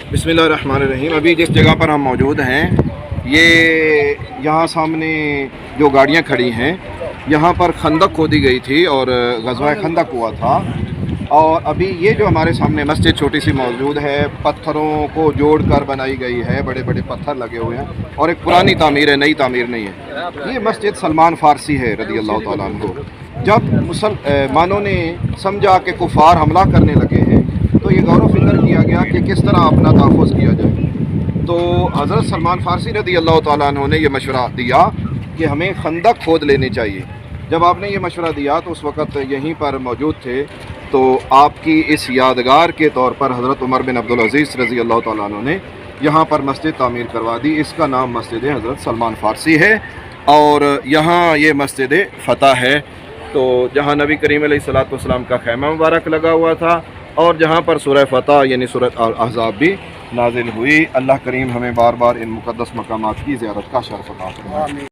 बिस्मिल्लाहिर्रहमानिर्रहीम। अभी जिस जगह पर हम मौजूद हैं, ये यहाँ सामने जो गाड़ियाँ खड़ी हैं, यहाँ पर खंदक खोदी गई थी और ग़ज़वा खंदक हुआ था। और अभी ये जो हमारे सामने मस्जिद छोटी सी मौजूद है, पत्थरों को जोड़कर बनाई गई है, बड़े बड़े पत्थर लगे हुए हैं और एक पुरानी तामीर है, नई तामीर नहीं है। ये मस्जिद सलमान फ़ारसी है रज़ी अल्लाह तआला अन्हु। जब मुसलमानों ने समझा कि कुफ़ार हमला करने लगे हैं, तो ये गौर व फिक्र किया गया कि किस तरह अपना तहफ़्फ़ुज़ किया जाए। तो हज़रत सलमान फ़ारसी रज़ी अल्लाह तआला अन्हु ने ये मशवरा दिया कि हमें खंदक खोद लेनी चाहिए। जब आपने ये मशवरा दिया तो उस वक़्त यहीं पर मौजूद थे, तो आपकी इस यादगार के तौर पर हज़रत उमर बिन अब्दुल अज़ीज़ रज़ी अल्लाह तआला अन्हु ने यहाँ पर मस्जिद तामीर करवा दी। इसका नाम मस्जिद हज़रत सलमान फ़ारसी है और यहाँ ये मस्जिद फ़तह है, तो जहाँ नबी करीम अलैहिस्सलातु वस्सलाम का खैमा मुबारक लगा हुआ था और जहाँ पर सूरह फ़तह यानी सूरह अल-अहज़ाब भी नाजिल हुई। अल्लाह करीम हमें बार बार इन मुक़द्दस मकामात की ज़ियारत का शर्फ़ अता फरमाए।